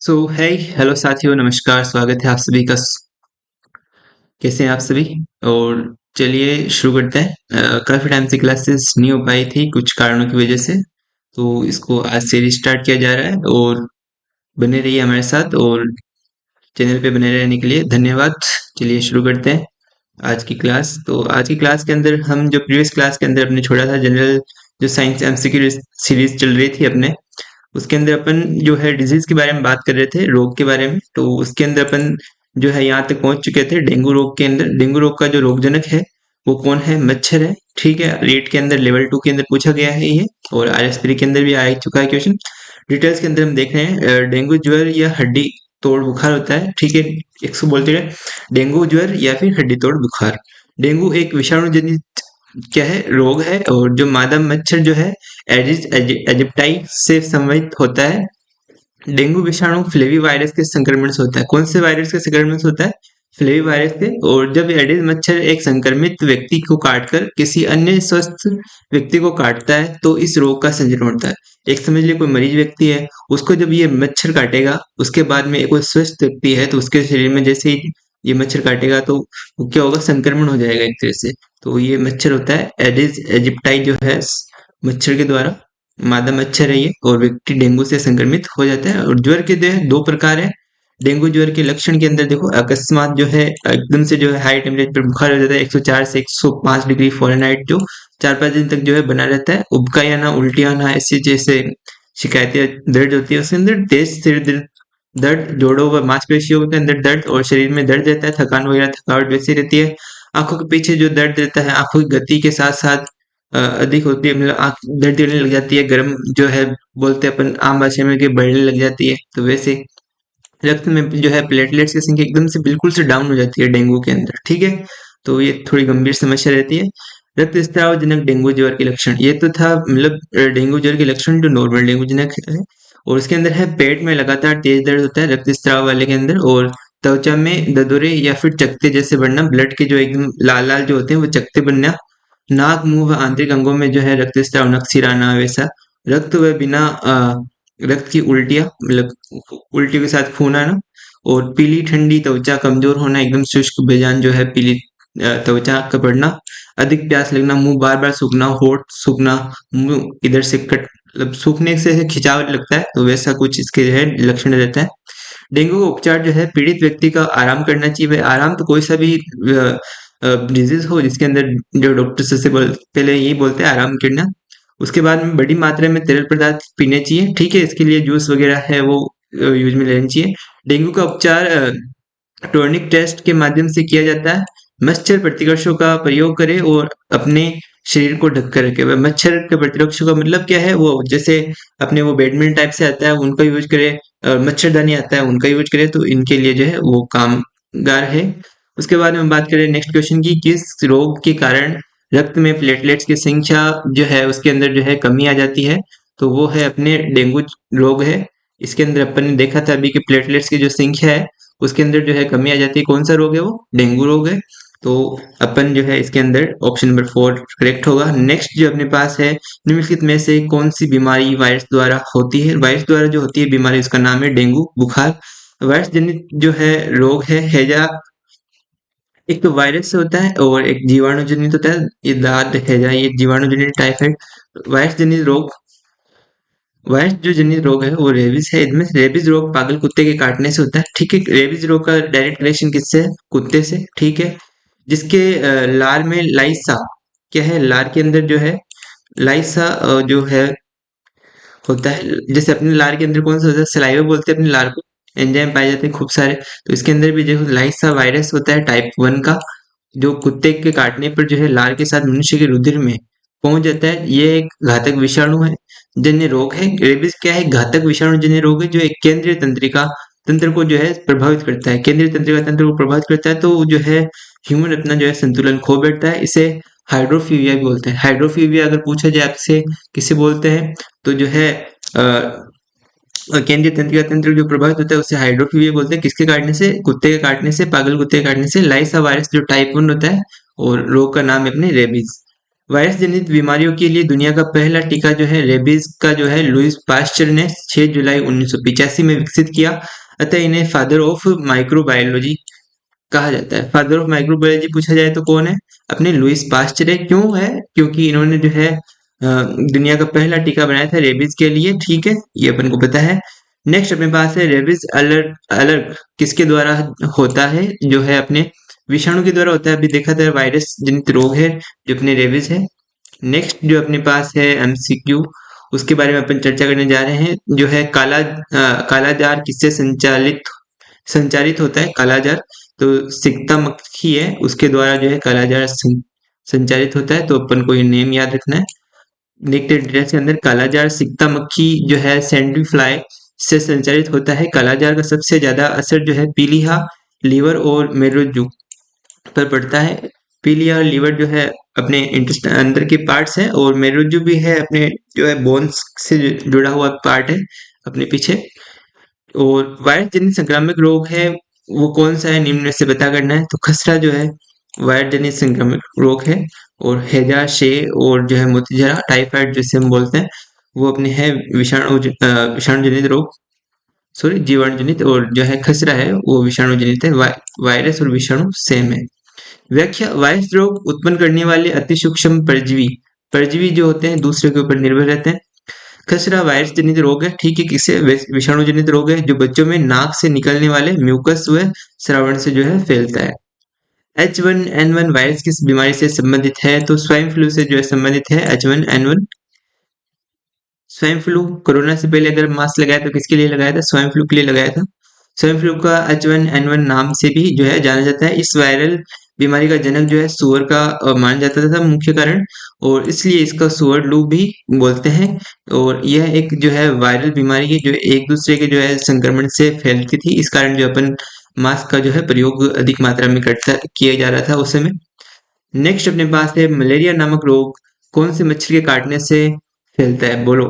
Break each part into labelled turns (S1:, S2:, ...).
S1: सो है हेलो साथियों, नमस्कार। स्वागत है आप सभी का। कैसे हैं आप सभी? और चलिए शुरू करते हैं। काफ़ी टाइम से क्लासेस नहीं हो पाई थी कुछ कारणों की वजह से, तो इसको आज से रिस्टार्ट किया जा रहा है। और बने रहिए हमारे साथ और चैनल पे बने रहने के लिए धन्यवाद। चलिए शुरू करते हैं आज की क्लास। तो आज की क्लास के अंदर हम जो प्रीवियस क्लास के अंदर अपने छोड़ा था जनरल जो साइंस एमसीक्यू सीरीज चल रही थी अपने, उसके अंदर अपन जो है डिजीज के बारे में बात कर रहे थे, रोग के बारे में। तो उसके अंदर अपन जो है यहाँ तक पहुंच चुके थे डेंगू रोग के अंदर। डेंगू रोग का जो रोगजनक है वो कौन है? मच्छर है। ठीक है, रेट के अंदर लेवल 2 के अंदर पूछा गया है ये, और आरएस3 के अंदर भी आ चुका है क्वेश्चन। डिटेल्स के अंदर हम देख रहे हैं डेंगू ज्वर या हड्डी तोड़ बुखार होता है। ठीक है, एक सौ बोलते रहे डेंगू ज्वर या फिर हड्डी तोड़ बुखार। डेंगू एक विषाणु जनित क्या है? रोग है, और जो मादा मच्छर जो है एडिस एजिप्टाई से संवहित होता है। डेंगू विषाणु फ्लेवी वायरस के संक्रमण से होता है। कौन से वायरस के संक्रमण से होता है? फ्लेवी वायरस के। और जब एडिस मच्छर एक संक्रमित व्यक्ति को काटकर किसी अन्य स्वस्थ व्यक्ति को काटता है तो इस रोग का संक्रमण होता है। एक समझ लीजिए कोई मरीज व्यक्ति है, उसको जब ये मच्छर काटेगा उसके बाद में कोई स्वस्थ व्यक्ति है तो उसके शरीर में जैसे ही ये मच्छर काटेगा तो वो क्या होगा? संक्रमण हो जाएगा एक तरह से। तो ये मच्छर होता है एडिस एजिप्टाई जो है मच्छर के द्वारा, मादा मच्छर है ये, और व्यक्ति डेंगू से संक्रमित हो जाता है। और ज्वर के जो है दो प्रकार है। डेंगू ज्वर के लक्षण के अंदर देखो, अकस्मात जो है एकदम से जो है हाई टेम्परेचर पर बुखार हो जाता है 104 से 105 डिग्री फ़ारेनहाइट, जो 4-5 दिन तक जो है बना रहता है। उबका आना, उल्टी आना, ऐसी जैसे शिकायतें दर्द होती है। उसके अंदर तेज सिर दर्द, जोड़ों व मांसपेशियों के अंदर दर्द और शरीर में दर्द रहता है। थकान वगैरह थकावट वैसी रहती है। आंखों के पीछे जो दर्द रहता है आंखों की गति के साथ साथ अधिक होती है, मतलब आँख दर्द होने लग जाती है। गर्म जो है बोलते हैं अपन आम भाषा में कि बढ़ने लग जाती है। तो वैसे रक्त में जो है प्लेटलेट्स की संख्या एकदम से बिल्कुल से डाउन हो जाती है डेंगू के अंदर। ठीक है, तो ये थोड़ी गंभीर समस्या रहती है। रक्त स्राव जनक डेंगू ज्वर के लक्षण, ये तो था मतलब डेंगू ज्वर के लक्षण जो नॉर्मल डेंगू जनक है। और उसके अंदर है पेट में लगातार तेज दर्द होता है रक्त स्राव वाले के अंदर, और त्वचा में ददुरे या फिर चकते जैसे बढ़ना, ब्लड के जो एकदम लाल लाल जो होते हैं वो चकते बनना। नाक, मुंह व आंतरिक अंगों में जो है रक्तस्राव, नक सिराना वैसा। रक्त व बिना रक्त की उल्टियाँ, मतलब उल्टी के साथ खून आना। और पीली ठंडी त्वचा, कमजोर होना, एकदम शुष्क बेजान जो है पीली त्वचा का पड़ना। अधिक प्यास लगना, मुंह बार बार सूखना, होठ सूखना, मुंह इधर से कट मतलब सूखने से खिंचाव लगता है, तो वैसा कुछ इसके जो है लक्षण रहता है। डेंगू का उपचार जो है पीड़ित व्यक्ति का आराम करना चाहिए। भाई आराम तो कोई सा भी डिजीज हो जिसके अंदर जो डॉक्टर से पहले यही बोलते हैं आराम करना। उसके बाद में बड़ी मात्रा में तरल पदार्थ पीने चाहिए। ठीक है, इसके लिए जूस वगैरह है वो यूज में लेना चाहिए। डेंगू का उपचार टॉर्निक टेस्ट के माध्यम से किया जाता है। मच्छर प्रतिरक्षकों का प्रयोग करें और अपने शरीर को ढक कर रखे। मच्छर के प्रतिरक्षकों का मतलब क्या है? वो जैसे अपने वो बैडमिंटन टाइप से आता है उनका यूज करें, मच्छरदानी आता है उनका यूज करें, तो इनके लिए जो है वो कामगार है। उसके बाद में बात करें नेक्स्ट क्वेश्चन की, किस रोग के कारण रक्त में प्लेटलेट्स की संख्या जो है उसके अंदर जो है कमी आ जाती है? तो वो है अपने डेंगू रोग है। इसके अंदर अपन ने देखा था अभी कि प्लेटलेट्स की जो संख्या है उसके अंदर जो है कमी आ जाती है। कौन सा रोग है? वो डेंगू रोग है। तो अपन जो है इसके अंदर ऑप्शन नंबर 4 करेक्ट होगा। नेक्स्ट जो अपने पास है, निम्नलिखित में से कौन सी बीमारी वायरस द्वारा होती है? वायरस द्वारा जो होती है बीमारी उसका नाम है डेंगू बुखार। वायरस जनित जो है रोग है हैजा, एक तो वायरस से होता है और एक जीवाणु जनित होता है। ये दाद हैजा ये जीवाणु जनित टाइफाइड। वायरस जनित रोग, वायरस जो जनित रोग है वो रेबीज है। इनमें रेबीज रोग पागल कुत्ते के काटने से होता है। ठीक है, रेबीज रोग का डायरेक्ट कनेक्शन किससे है? कुत्ते से। ठीक है, जिसके लार में लाइसा क्या है? लार के अंदर जो है लाइसा जो है होता है। जैसे अपने लार के अंदर कौन सा होता है? सलाइवा बोलते हैं अपने लार को। एंजाइम पाए जाते हैं खूब सारे, तो इसके अंदर भी जो लाइसा वायरस होता है टाइप 1 का, जो कुत्ते के काटने पर जो है लार के साथ मनुष्य के रुधिर में पहुंच जाता है। ये एक घातक विषाणु है जन्य रोग है। रेबीज क्या है? घातक विषाणु जन्य रोग है जो एक केंद्रीय तंत्रिका तंत्र को जो है प्रभावित करता है। केंद्रीय तंत्रिका तंत्र को प्रभावित करता है तो जो है ह्यूमन अपना जो है संतुलन खो बैठता है। इसे हाइड्रोफीविया भी बोलते हैं। हाइड्रोफीविया अगर पूछा जाए आपसे किसे बोलते हैं, तो जो है केंद्रीय तंत्रिका तंत्र जो प्रभावित होता है उसे हाइड्रोफीविया बोलते हैं। किसके काटने से? कुत्ते के काटने से, पागल कुत्ते के काटने से। लाइसा वायरस जो टाइप 1 होता है, और रोग का नाम है अपने रेबीज। वायरस जनित बीमारियों के लिए दुनिया का पहला टीका जो है रेबीज का जो है लुईस पास्चर ने 6 जुलाई 1985 में विकसित किया। अतः इन्हें फादर ऑफ माइक्रोबायोलॉजी कहा जाता है। फादर ऑफ माइक्रोबायोलॉजी पूछा जाए तो कौन है? अपने लुईस पास्चर है। क्यों है? क्योंकि इन्होंने जो है दुनिया का पहला टीका बनाया था रेबीज के लिए। ठीक है, ये अपन को पता है। नेक्स्ट अपने पास है रेबीज अलर्ट। अलर्ट किसके द्वारा होता है? जो है अपने विषाणु के द्वारा होता है। अभी देखा था वायरस जनित रोग है जो अपने रेबीज है। नेक्स्ट जो अपने पास है एमसीक्यू, उसके बारे में अपन चर्चा करने जा रहे हैं। जो है कालाजार किससे संचालित होता है? कालाजार तो सिकता मक्खी है, उसके द्वारा जो है कालाजार संचालित होता है। तो अपन को ये नेम याद रखना है। देखते हैं डिटेल्स के अंदर। कालाजार सिकता मक्खी जो है सैंडरी फ्लाई से संचालित होता है। कालाजार का सबसे ज्यादा असर जो है पीलिया, लीवर और मेरुज्जू पर पड़ता है। पीलिया और लीवर जो है अपने इंटेस्टाइन अंदर के पार्ट्स है, और मेरुज्जू भी है अपने जो है बोन्स से जुड़ा हुआ पार्ट है अपने पीछे। और वायरस जनित संक्रामक रोग है वो कौन सा है? निम्न में से पता करना है। तो खसरा जो है वायरस जनित संक्रामक रोग है, और हैजा, शे और जो है मोतीझरा, टाइफाइड जिसे हम बोलते हैं, वो अपने है विषाणु जनित रोग, सॉरी जीवाणु जनित। और जो है खसरा है वो विषाणु जनित है। वायरस और विषाणु सेम है। व्याख्या: वायरस रोग उत्पन्न करने वाले अति सूक्ष्म परजीवी परजीवी जो होते हैं दूसरे के ऊपर निर्भर रहते हैं। खसरा वायरस जनित रोग है। ठीक है, किससे? विषाणु जनित रोग है जो बच्चों में नाक से निकलने वाले म्यूकस व श्रावण से जो है फैलता है। H1N1 वायरस किस बीमारी से संबंधित है? तो स्वाइन फ्लू से जो है संबंधित है H1N1। स्वाइन फ्लू कोरोना से पहले अगर मास्क लगाया तो किसके लिए लगाया था? स्वाइन फ्लू के लिए लगाया था। स्वाइन फ्लू का H1N1 नाम से भी जो है जाना जाता है। इस वायरल बीमारी का जनक जो है सुअर का माना जाता था मुख्य कारण, और इसलिए इसका सुअर फ्लू भी बोलते हैं। और यह एक जो है वायरल बीमारी है जो एक दूसरे के जो है संक्रमण से फैलती थी। इस कारण जो अपन मास्क का जो है प्रयोग अधिक मात्रा में किया जा रहा था उस समय। नेक्स्ट अपने पास है मलेरिया नामक रोग कौन से मच्छर के काटने से फैलता है? बोलो।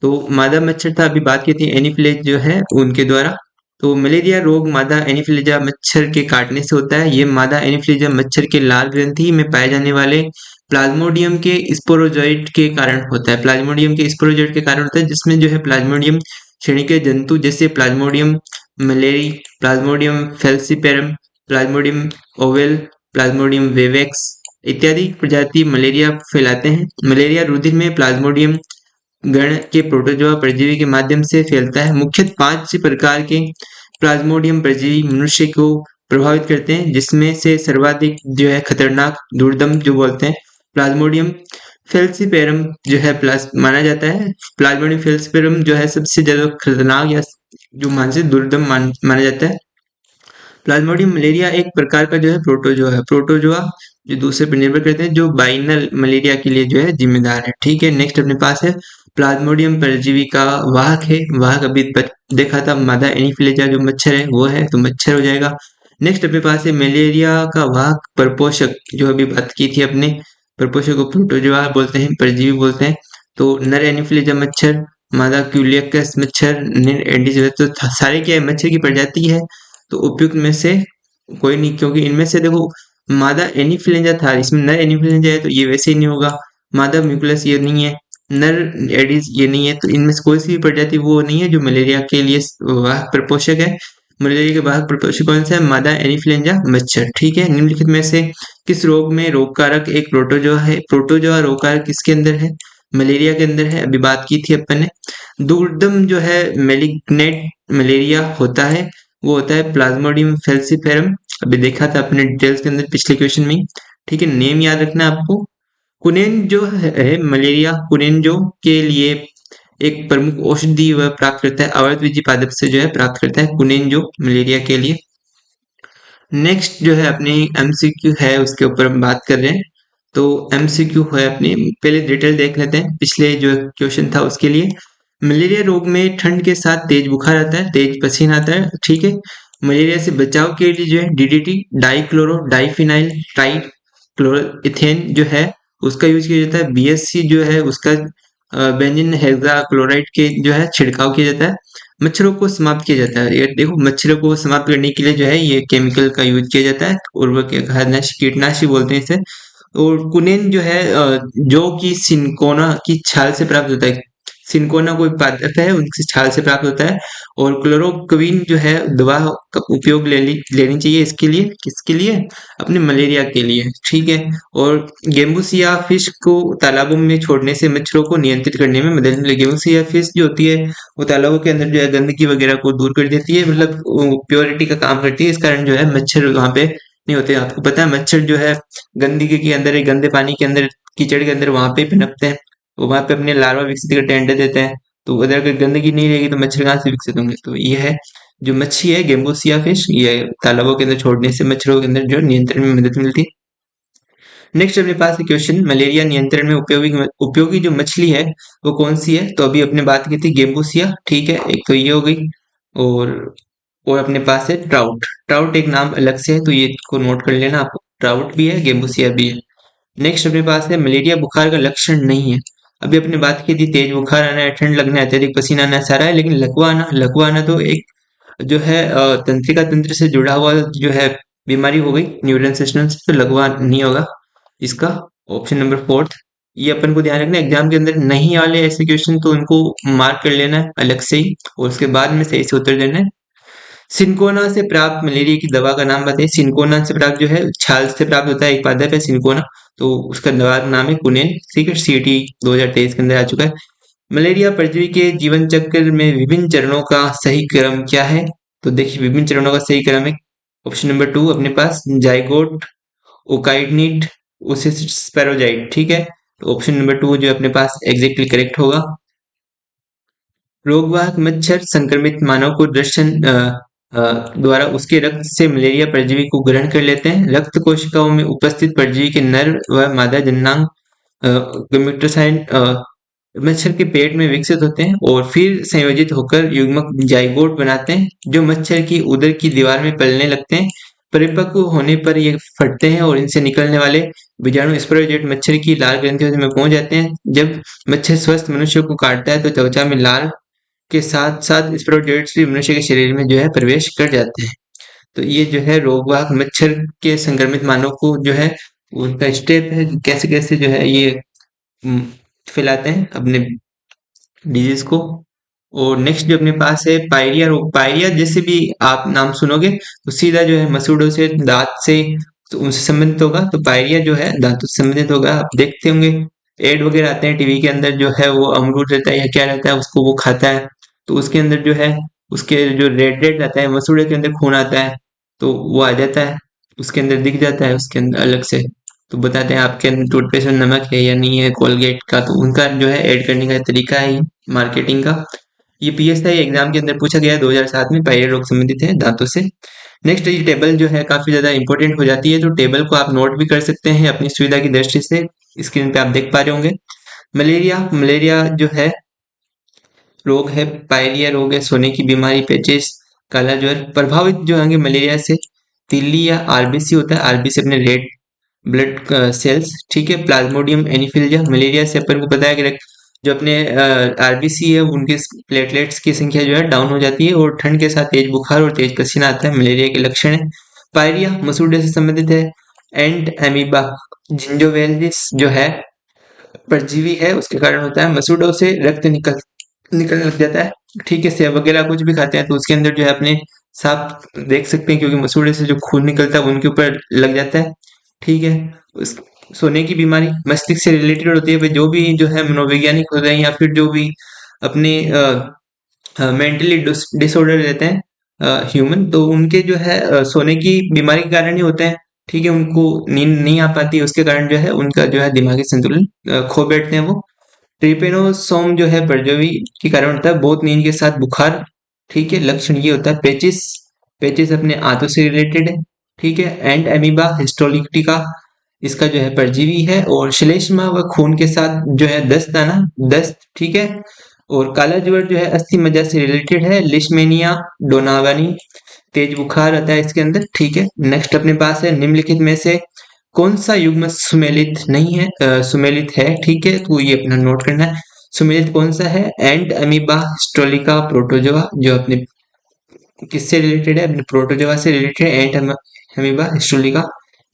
S1: तो मादा मच्छर था, अभी बात की थी एनीफिलेज जो है उनके द्वारा। तो मलेरिया रोग मादा एनीफिलीजा मच्छर के काटने से होता है। ये मादा एनीफिलीजा मच्छर के लाल ग्रंथि में पाए जाने वाले प्लाज्मोडियम के स्पोरोजोइट के कारण होता है। प्लाज्मोडियम के स्पोरोजोइट के कारण होता है, जिसमें जो है प्लाज्मोडियम श्रेणी के जंतु जैसे Plasmodium malariae, Plasmodium falciparum, Plasmodium oval, Plasmodium वेवेक्स इत्यादि प्रजाति मलेरिया फैलाते हैं। मलेरिया रुधिर में प्लाज्मोडियम गण के प्रोटोजोआ परजीवी के माध्यम से फैलता है। मुख्यतः 5 प्रकार के प्लाज्मोडियम परजीवी मनुष्य को प्रभावित करते हैं, जिसमें से सर्वाधिक जो है खतरनाक दुर्दम जो बोलते हैं प्लाज्मोडियम फेल्सीपेरम जो है माना जाता है। प्लाज्मोडियम फेल्सीपेरम जो है सबसे ज्यादा खतरनाक या जो मानसिक दुर्दम माना जाता है। प्लाज्मोडियम मलेरिया एक प्रकार का जो है प्रोटोजोआ जो दूसरे पर निर्भर करते हैं, जो बाइनल मलेरिया के लिए जो है जिम्मेदार है। ठीक है, नेक्स्ट अपने पास है प्लाज्मोडियम परजीवी का वाहक है। वाहक अभी देखा था मादा एनीफिलीजा जो मच्छर है वो है, तो मच्छर हो जाएगा। नेक्स्ट अपने पास है मलेरिया का वाहक परपोषक, जो अभी बात की थी अपने, परपोषक को प्रोटोजोआ बोलते हैं, परजीवी बोलते हैं। तो नर एनीफिलीजा मच्छर, मादा क्यूलियकस मच्छर, नर एडिस, तो सारे क्या है मच्छर की प्रजाति है। तो उपयुक्त में से कोई नहीं, क्योंकि इनमें से देखो मादा एनीफिलीजा था, इसमें नर एनीफिलीजा है तो ये वैसे ही नहीं होगा। मादा म्यूकुलस ये नहीं है, नर एडिस ये नहीं है, तो इनमें से कोई सी भी प्रजाति वो नहीं है जो मलेरिया के लिए वाहक प्रपोषक है। मलेरिया के वाहक प्रपोषक कौन सा है? मादा एनीफिलीजा मच्छर। ठीक है, निम्नलिखित में से किस रोग में रोगकारक एक प्रोटोजोआ है? प्रोटोजोआ रोगकारक किसके अंदर है? मलेरिया के अंदर है, अभी बात की थी अपन ने। दुर्दम जो है मेलिग्नेंट मलेरिया होता है वो होता है प्लाज्मोडियम फेल्सीफेरम, अभी देखा था अपने डिटेल्स के अंदर पिछले क्वेश्चन में। ठीक है, नेम याद रखना है आपको। कुनेन जो है मलेरिया कुनेन जो के लिए एक प्रमुख औषधि वह प्राप्त करता है, आवर्तविजी पादप से जो है प्राप्त करता है कुनेन जो मलेरिया के लिए। नेक्स्ट जो है अपनी एमसीक्यू है उसके ऊपर हम बात कर रहे हैं। तो एमसीक्यू है अपनी, पहले डिटेल देख लेते हैं पिछले जो क्वेश्चन था उसके लिए। मलेरिया रोग में ठंड के साथ तेज बुखार आता है, तेज पसीना आता है। ठीक है, मलेरिया से बचाव के लिए जो है डीडीटी डाइक्लोरो डाइफिनाइल ट्राइक्लोरोइथेन जो है उसका यूज किया जाता है। बीएससी जो है उसका बेंजीन हेक्साक्लोराइड के जो है छिड़काव किया जाता है। मच्छरों को समाप्त किया जाता है, ये देखो मच्छरों को समाप्त करने के लिए जो है ये केमिकल का यूज किया जाता है, उर्वरक कीटनाशी बोलते हैं इसे। और कुनेन जो है जो कि सिनकोना की छाल से प्राप्त होता है। सिनकोना कोई पदार्थ है, उनकी छाल से प्राप्त होता है। और क्लोरोक्विन जो है दवा का उपयोग लेनी चाहिए इसके लिए, किसके लिए? अपने मलेरिया के लिए, ठीक है। और गेम्बूसिया फिश को तालाबों में छोड़ने से मच्छरों को नियंत्रित करने में मदद मिलेगी। गेम्बूसिया फिश जो होती है वो तालाबों के अंदर जो है गंदगी वगैरह को दूर कर देती है, मतलब प्योरिटी का काम करती है। इस कारण जो है मच्छर वहां पे नहीं होते। आपको पता है मच्छर जो है गंदगी के अंदर, गंदे पानी के अंदर, कीचड़ के अंदर वहां पे पनपते हैं। वो वहां पे अपने लार्वा विकसित करते हैं, अंडे देते हैं। तो उधर अगर गंदगी नहीं रहेगी तो मच्छर कहाँ से विकसित होंगे? तो ये है जो मच्छी है गेम्बोसिया फिश, ये तालाबों के अंदर छोड़ने से मच्छरों के अंदर जो नियंत्रण में मदद मिलती है। नेक्स्ट अपने पास है क्वेश्चन, मलेरिया नियंत्रण में उपयोगी उपयोगी जो मछली है वो कौन सी है? तो अभी अपने बात की थी गेम्बोसिया, ठीक है, एक तो ये हो गई। और अपने पास है ट्राउट। ट्राउट एक नाम अलग से है, तो ये को नोट कर लेना आप। ट्राउट भी है, गेम्बोसिया भी है। नेक्स्ट अपने पास है मलेरिया बुखार का लक्षण नहीं है। अभी अपने बात की थी तेज बुखार आना है, ठंड लगना है, अत्यधिक पसीना आना है, सारा है। लेकिन लकवा आना तो एक जो है तंत्रिका तंत्र से जुड़ा हुआ जो है बीमारी हो गई, न्यूरल सिस्टम से, तो लकवा नहीं होगा इसका। ऑप्शन नंबर फोर्थ, ये अपन को ध्यान रखना एग्जाम के अंदर नहीं वाले ऐसे क्वेश्चन तो उनको मार्क कर लेना है अलग से ही, और उसके बाद में सही से उत्तर देना है। सिनकोना से प्राप्त मलेरिया की दवा का नाम बताइए। सिनकोना से प्राप्त जो है छाल से प्राप्त होता है एक पादप है सिनकोना, तो उसका दवा का नाम है कुनेन, ठीक है। सीटी 2023 के अंदर आ चुका है। मलेरिया परजीवी के जीवन चक्र में विभिन्न चरणों का सही क्रम क्या है? तो देखिए विभिन्न चरणों का सही क्रम है ऑप्शन नंबर 2 अपने पास, जाइगोट, ओकाइडनीट, उसे स्पेरोजाइट, ठीक है। तो ऑप्शन नंबर 2 जो अपने पास एग्जैक्टली करेक्ट होगा। रोगवाहक मच्छर संक्रमित मानव को दर्शन द्वारा उसके रक्त से मलेरिया परजीवी को ग्रहण कर लेते हैं। रक्त कोशिकाओं में उपस्थित परजीवी के नर व मादा जननांग गमेटोसाइट मच्छर के पेट में विकसित होते हैं और फिर संयोजित होकर युग्मक जाइगोट बनाते हैं, जो मच्छर की उदर की दीवार में पलने लगते हैं। परिपक्व होने पर ये फटते हैं और इनसे निकलने वाले बीजाणु स्पोरोजेट मच्छर की लाल ग्रंथियों में पहुंच जाते हैं। जब मच्छर स्वस्थ मनुष्य को काटता है तो त्वचा में लाल के साथ साथ स्पोरोजेट्स भी मनुष्य के शरीर में जो है प्रवेश कर जाते हैं। तो ये जो है रोगवाहक मच्छर के संक्रमित मानव को जो है उनका स्टेप है, कैसे कैसे जो है ये फैलाते हैं अपने डिजीज को। और नेक्स्ट जो अपने पास है पायरिया रोग। पायरिया जैसे भी आप नाम सुनोगे तो सीधा जो है मसूड़ों से, दांत से, तो उनसे संबंधित होगा। तो पायरिया जो है दांतों से संबंधित होगा। आप देखते होंगे एड वगैरह आते हैं टीवी के अंदर, जो है वो अमरूद रहता है या क्या रहता है उसको वो खाता है, तो उसके अंदर जो है उसके जो रेड रेड आता है, मसूड़े के अंदर खून आता है, तो वो आ जाता है उसके अंदर, दिख जाता है उसके अंदर अलग से। तो बताते हैं आपके अंदर टूथपेस्ट में नमक है या नहीं है कोलगेट का, तो उनका जो है ऐड करने का तरीका है मार्केटिंग का। ये पीएसआई एग्जाम के अंदर पूछा गया है 2007 में, पायरिया रोग संबंधित है दांतों से। नेक्स्ट ये टेबल जो है काफी ज्यादा इंपॉर्टेंट हो जाती है, तो टेबल को आप नोट भी कर सकते हैं अपनी सुविधा की दृष्टि से। स्क्रीन पे आप देख पा रहे होंगे मलेरिया, मलेरिया जो है रोग है, पायरिया रोग है, सोने की बीमारी, पेचिस, काला ज्वर। प्रभावित जो होंगे मलेरिया से तिल्ली या आरबीसी होता है, आरबीसी अपने रेड ब्लड सेल्स, ठीक है। प्लाज्मोडियम एनीफिलिया, मलेरिया से अपन को पता है कि जो अपने आरबीसी है उनके प्लेटलेट्स की संख्या जो है डाउन हो जाती है, और ठंड के साथ तेज बुखार और तेज पसीना आता है, मलेरिया के लक्षण है। पायरिया मसूड़े से संबंधित है। एंड एमीबा जिंजोवेलिस जो है परजीवी है, उसके कारण होता है। मसूड़ों से रक्त निकलने लग जाता है, ठीक है। सेब वगैरह कुछ भी खाते हैं तो उसके अंदर जो है अपने साफ देख सकते हैं, क्योंकि मसूड़े से जो खून निकलता है उनके ऊपर लग जाता है, ठीक है। उस सोने की बीमारी मस्तिष्क से रिलेटेड होती है, जो भी जो है मनोवैज्ञानिक होते हैं या फिर जो भी अपने मेंटली डिसऑर्डर रहते हैं ह्यूमन, तो उनके जो है सोने की बीमारी के कारण ही होते हैं, ठीक है। उनको नींद नहीं आ पाती, उसके कारण जो है उनका जो है दिमागी संतुलन खो बैठते हैं वो। ट्रिपेनोसोम जो है परजीवी के कारण होता है, बहुत नींद के साथ बुखार, ठीक है। लक्षण ये होता है। पेचिस, पेचिस अपने आंतों से रिलेटेड है, ठीक है। एंड एमीबा हिस्टोलिटिका इसका जो है परजीवी है। और श्लेष्मा व खून के साथ जो है दस्त आना, दस्त, ठीक है। और काला ज्वर जो है अस्थि मज्जा से रिलेटेड है। लिशमेनिया डोनावानी तेज बुखार आता है इसके अंदर, ठीक है। नेक्स्ट अपने पास है निम्नलिखित में से कौन सा युग्म सुमेलित नहीं है? सुमेलित है, ठीक है, तो ये अपना नोट करना है। सुमेलित कौन सा है? एंड अमीबा हिस्टोलिका प्रोटोजोआ, जो अपने किससे रिलेटेड है? अपने प्रोटोजोआ से रिलेटेड है एंड अमीबा हिस्टोलिका।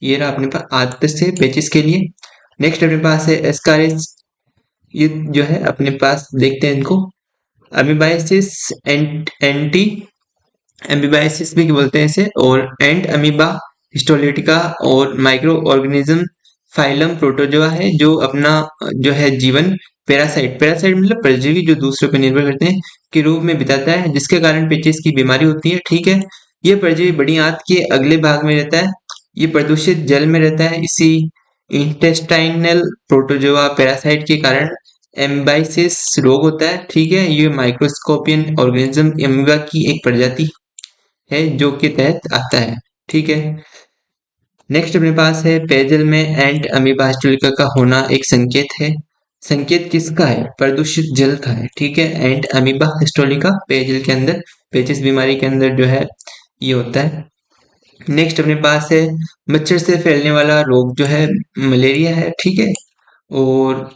S1: ये रहा अपने पास आदत से पेचिस के लिए। नेक्स्ट अपने पास है एस्कारिस, ये जो है अपने पास देखते हैं इनको। अमीबाइसिस एंटी एम्बीबाइसिस भी बोलते हैं इसे, और एंड अमीबा हिस्टोलिटिका और माइक्रो ऑर्गेनिज्म फाइलम प्रोटोजोआ है, जो अपना जो है जीवन पैरासाइट पैरासाइट मतलब परजीवी जो दूसरों पर निर्भर करते हैं के रूप में बिताता है, जिसके कारण पेचिस की बीमारी होती है। ठीक है, ये परजीवी बड़ी आंत के अगले भाग में रहता है, ये प्रदूषित जल में रहता है। इसी इंटेस्टाइनल प्रोटोजोआ पैरासाइट के कारण एम्बाइसिस रोग होता है। ठीक है, ये माइक्रोस्कोपियन ऑर्गेनिज्म एमीबा की एक प्रजाति है जो के तहत आता है। ठीक है, नेक्स्ट अपने पास है पेयजल में एंट अमीबा हिस्टोलिका का होना एक संकेत है। संकेत किसका है? प्रदूषित जल का है। ठीक है, एंट अमीबा हिस्टोलिका पेयजल के अंदर, पेचिस बीमारी के अंदर जो है ये होता है। नेक्स्ट अपने पास है मच्छर से फैलने वाला रोग जो है मलेरिया है। ठीक है, और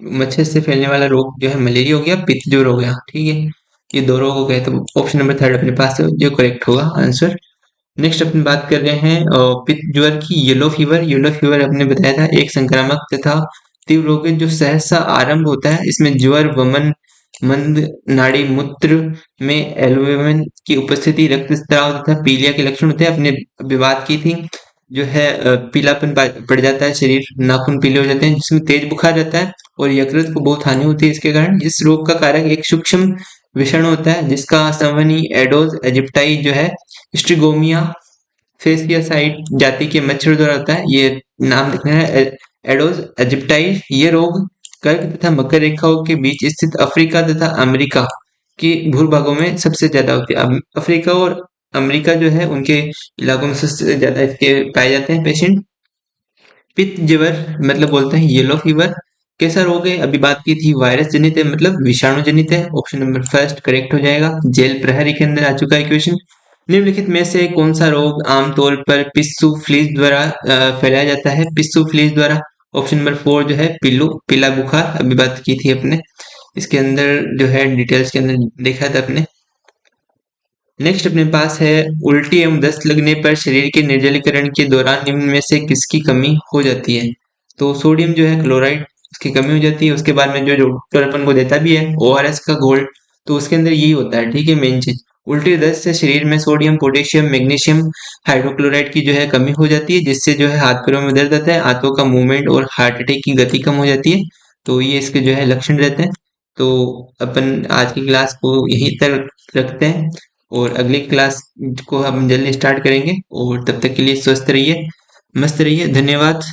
S1: मच्छर से फैलने वाला रोग जो है मलेरिया हो गया, पित्त ज्वर हो गया। ठीक है, ये दो रोग हो गए, तो ऑप्शन नंबर थर्ड अपने पास है जो करेक्ट होगा आंसर। नेक्स्ट अपन बात कर रहे हैं पित्त ज्वर की। येलो फीवर, येलो फीवर आपने बताया था एक संक्रामक तथा तीव्र रोग है जो सहसा आरंभ होता है। इसमें ज्वर, वमन, मंद नाड़ी मूत्र में एल्बुमिन की उपस्थिति, रक्तस्राव तथा पीलिया के लक्षण होते हैं। अपने अभी बात की थी जो है पीलापन पड़ जाता है, शरीर नाखून पीले हो जाते हैं, जिसमें तेज बुखार रहता है और यकृत को बहुत हानि होती है इसके कारण। इस रोग का कारक एक सूक्ष्म विषाणु होता है जिसका संवहनी एडोज एजिप्टाई जो है स्ट्रिगोमिया फेसियासाइड जाति के मच्छर द्वारा होता है। ये नाम लिखना है, एडोज एजिप्टाई। ये रोग कर्क तथा मकर रेखाओं के बीच स्थित अफ्रीका तथा अमेरिका के भूभागों में सबसे ज्यादा होती है। अफ्रीका और अमेरिका जो है उनके इलाकों में सबसे ज्यादा इसके पाए जाते हैं पेशेंट। पित्त ज्वर मतलब बोलते हैं येलो फीवर। कैसा रोग है? अभी बात की थी वायरस जनित है, मतलब विषाणु जनित है। ऑप्शन नंबर फर्स्ट करेक्ट हो जाएगा। जेल प्रहरी के अंदर आ चुका है क्वेश्चन। निम्नलिखित में से कौन सा रोग आमतौर पर पिस्सू फ्लीज द्वारा फैलाया जाता है? पिस्सू फ्लीज द्वारा। ऑप्शन नंबर फोर जो है पिल्लू, पीला बुखार, अभी बात की थी अपने इसके अंदर जो है डिटेल्स के अंदर देखा था अपने। नेक्स्ट अपने पास है उल्टी एवं दस्त लगने पर शरीर के निर्जलीकरण के दौरान निम्न में से किसकी कमी हो जाती है? तो सोडियम जो है क्लोराइड, उसकी कमी हो जाती है। उसके बाद में जो डॉक्टर अपन को देता भी है ओआरएस का घोल, तो उसके अंदर यही होता है। ठीक है, मेन चीज उल्टी दस्त से शरीर में सोडियम, पोटेशियम, मैग्नीशियम हाइड्रोक्लोराइड की जो है कमी हो जाती है, जिससे जो है हाथ पैरों में दर्द आता है, हाथों का मूवमेंट और हार्ट अटैक की गति कम हो जाती है। तो ये इसके जो है लक्षण रहते हैं। तो अपन आज की क्लास को यहीं तक रखते हैं और अगली क्लास को हम जल्दी स्टार्ट करेंगे, और तब तक के लिए स्वस्थ रहिए, मस्त रहिए। धन्यवाद।